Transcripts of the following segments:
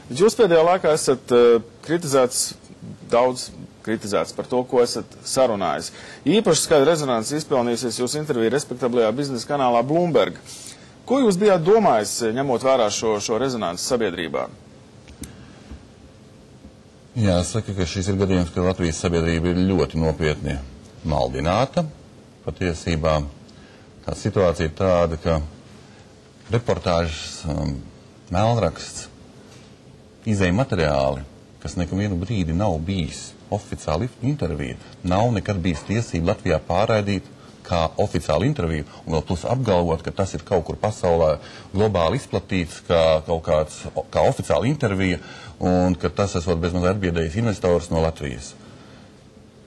Bet jūs pēdējā laikā esat kritizēts par to, ko esat sarunājis. Īpaši skaidri rezonanci izpelnījusies jūsu intervija respektablajā biznesa kanālā Bloomberg. Ko jūs bijāt domājis, ņemot vērā šo rezonanci sabiedrībā? Jā, saka, ka šis ir gadījums, ka Latvijas sabiedrība ir ļoti nopietni maldināta. Patiesībā tā situācija ir tāda, ka reportāžas, mēlraksts, izēja materiāli, kas nevienu brīdi nav bijis oficiāli intervija, nav nekad bijis tiesība Latvijā pārraidīt kā oficiāli interviju, un vēl plus apgalvot, ka tas ir kaut kur pasaulē globāli izplatīts kā oficiāla intervija, un ka tas esot bezmazliet atbiedējis investors no Latvijas.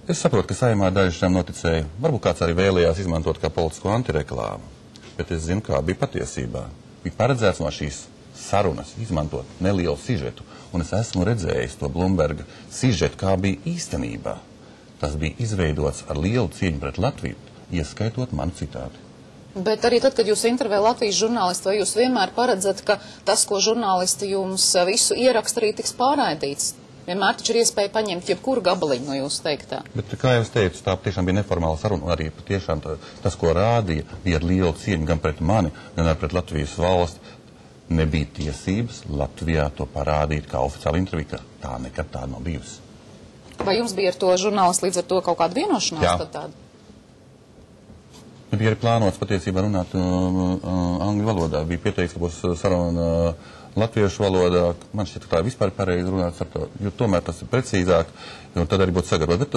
Es saprotu, ka Saeimā daži tam noticēja, varbūt kāds arī vēlējās izmantot kā politisko antireklāmu, bet es zinu, kā bija patiesībā. Bija paredzēts no šīs sarunas izmantot nelielu sižetu, un es esmu redzējis to Bloomberga sižetu, kā bija īstenībā. Tas bija izveidots ar lielu cieņu pret Latviju, ieskaitot manu citāti. Bet arī tad, kad jūs intervējat Latvijas žurnālistu, vai jūs vienmēr paredzat, ka tas, ko žurnālisti jums visu ieraksta, arī tiks pārraidīts? Vienmēr taču ir iespēja paņemt jebkuru gabaliņu no jūsu teiktā. Bet, kā jau es teicu, tā tiešām bija neformāla saruna, arī patiešām tas, ko rādīja, bija ar lielu cieņu gan pret mani, gan arī pret Latvijas valsti. Nebija tiesības Latvijā to parādīt kā oficiāla intervija, ka tā nekad tāda nav bijusi. Vai jums bija ar to žurnālistu līdz ar to kaut kāda vienošanās? Jā. Tad tāda? Bija arī plānots patiesībā runāt angļu valodā. Bija pieteikts, ka būs saruna latviešu valodā. Man šķiet, ka tā vispār pareizi runāt ar to, jo tomēr tas ir precīzāk, jo tad arī būtu sagatavot. Bet,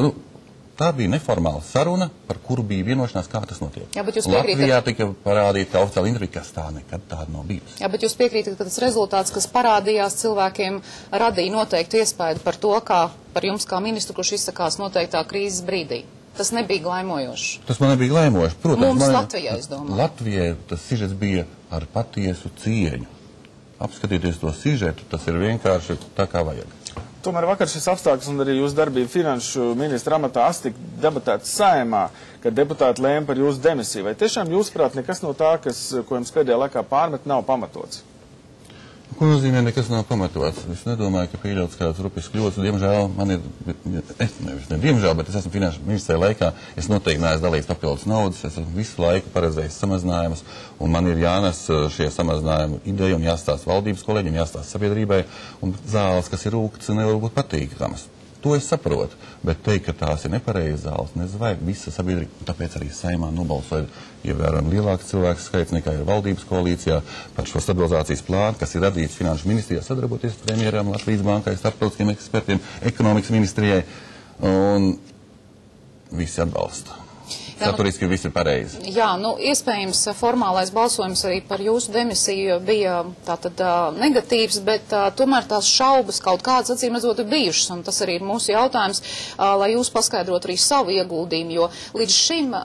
tā bija neformāla saruna, par kuru bija vienošanās, kā tas notiek. Jā, bet jūs piekrītat, Latvijā tika parādīta kā oficiāla intervija, kas tā nekad tāda nav bijusi. Jā, bet jūs piekrītat, ka tas rezultāts, kas parādījās cilvēkiem, radīja noteikti iespēju par to, kā par jums kā ministru, kurš izsakās noteiktā krīzes brīdī. Tas nebija glaimojoši. Tas man nebija glaimojoši. Protams, mums Latvijā, es domāju. Latvijai tas sižets bija ar patiesu cieņu. Apskatieties to sižetu, tas ir vienkārši tā, kā vajag. Tomēr vakar šis apstākļus un arī jūsu darbība finanšu ministra amatā tika debatēts Saeimā, kad deputāti lēma par jūsu demisiju. Vai tiešām jūsuprāt nekas no tā, ko jums pēdējā laikā pārmet, nav pamatots? Ko nozīmē nekas nav pamatots? Es nedomāju, ka pieļauts kāds rupjas kļūdas. Diemžēl man ir, diemžēl, bet es esmu finanšu ministrē laikā, es noteikti neesmu dalījis papildus naudas, es esmu visu laiku paredzējis samazinājumus, un man ir jānes šie samazinājumu ideja un jāstāsta valdības kolēģiem, jāstāsta sabiedrībai, un zāles, kas ir rūktas, nevar būt patīkamas. To es saprotu, bet teikt, ka tās ir nepareizas zāles, nezinu, vai visa sabiedrība, tāpēc arī Saeimā nobalsoja ievērojami lielāks cilvēks skaits nekā ir valdības koalīcijā par šo stabilizācijas plānu, kas ir radīts finanšu ministrijā, sadarboties premjeram, Latvijas bankai, starptautiskiem ekspertiem, ekonomikas ministrijai, un visi atbalsta. Saturiski viss ir pareizi. Jā, iespējams, formālais balsojums arī par jūsu demisiju bija tātad negatīvs, bet tomēr tās šaubas kaut kādas acīm redzot ir bijušas, un tas arī ir mūsu jautājums, lai jūs paskaidrotu arī savu ieguldījumu, jo līdz šim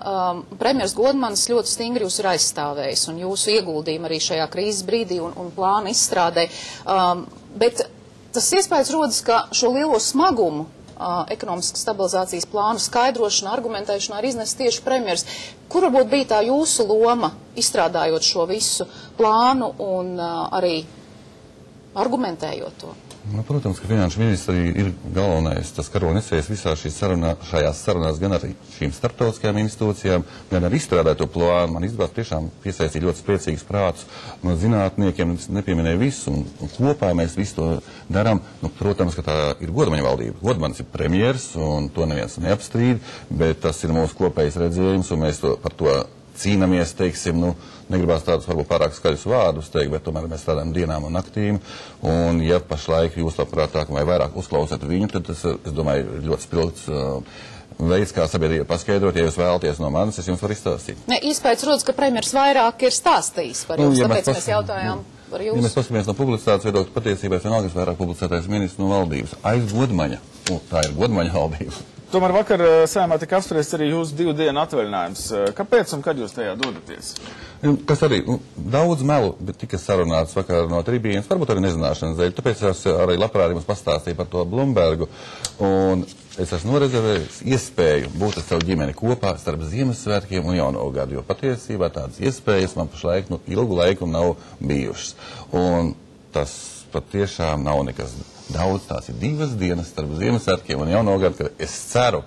premjers Godmanis ļoti stingri jūs ir aizstāvējis, un jūsu ieguldījumu arī šajā krīzes brīdī un plānu izstrādē, bet tas iespējas rodas, ka šo lielo smagumu ekonomiskas stabilizācijas plānu skaidrošana, argumentēšana ir iznesis tieši premjers. Kur varbūt bija tā jūsu loma, izstrādājot šo visu plānu un arī argumentējot to? Protams, ka finanšu ministri ir galvenais, tas karonesējs visā šajās sarunās gan arī šīm starptautiskajām institūcijām, gan arī izstrādāt to plānu. Man izdevās tiešām piesaistīt ļoti spēcīgus prātus no zinātniekiem, nepieminēju visu, un kopā mēs visu to darām. Protams, ka tā ir Godmaņa valdība. Godmanis ir premjers, un to neviens neapstrīd, bet tas ir mūsu kopējs redzējums, un mēs par to cīnamies, teiksim, negribās tādus varbūt pārāk skaļus vārdus teikt, bet tomēr mēs strādājam dienām un naktīm, un ja pašlaik jūs labprātāk vai vairāk uzklausat viņu, tad tas, es domāju, ir ļoti spilgts veids, kā sabiedrība paskaidrot. Ja jūs vēlaties no manis, es jums varu izstāstīt. Iespējas rodas, ka premjers vairāk ir stāstījis par jums, tāpēc mēs jautājām par jūs. Ja mēs paskatāmies no publicitātes viedokļa, patiesībā es vienalga vairāk publicētais ministrs no valdības. Aiz Godmaņa, tā ir Godmaņa valdība. Tomēr vakar Saeimā tika apspriests arī jūsu 2 dienu atvaļinājums. Kāpēc un kad jūs tajā dodaties? Kas arī daudz melu, bet tika sarunāts vakar no tribīnes, varbūt arī nezināšanas dēļ. Tāpēc es arī labprāt jums pastāstīju par to Bloombergu. Un es esmu norezervējis iespēju būt ar savu ģimeni kopā starp Ziemassvētkiem un Jauno gadu, jo patiesībā tādas iespējas man pašlaik ilgu laiku nav bijušas. Un tas pat tiešām nav nekas daudz. Tās ir 2 dienas starp Ziemassvētkiem un Jauno gadu, ka es ceru,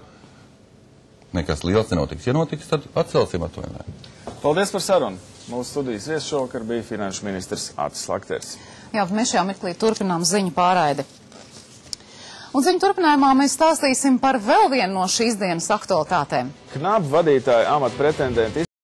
nekas liels nenotiks. Ja notiks, tad atcelsim atvaļinājumu. Paldies par sarunu. Mūsu studijas viesis šovakar bija finanšu ministrs Atis Lakters. Jā, mēs šajā mirklī turpinām ziņu pārraidi. Un ziņu turpinājumā mēs stāstīsim par vēl vienu no šīs dienas aktualitātēm. Knapu vadītāja amata pretendenti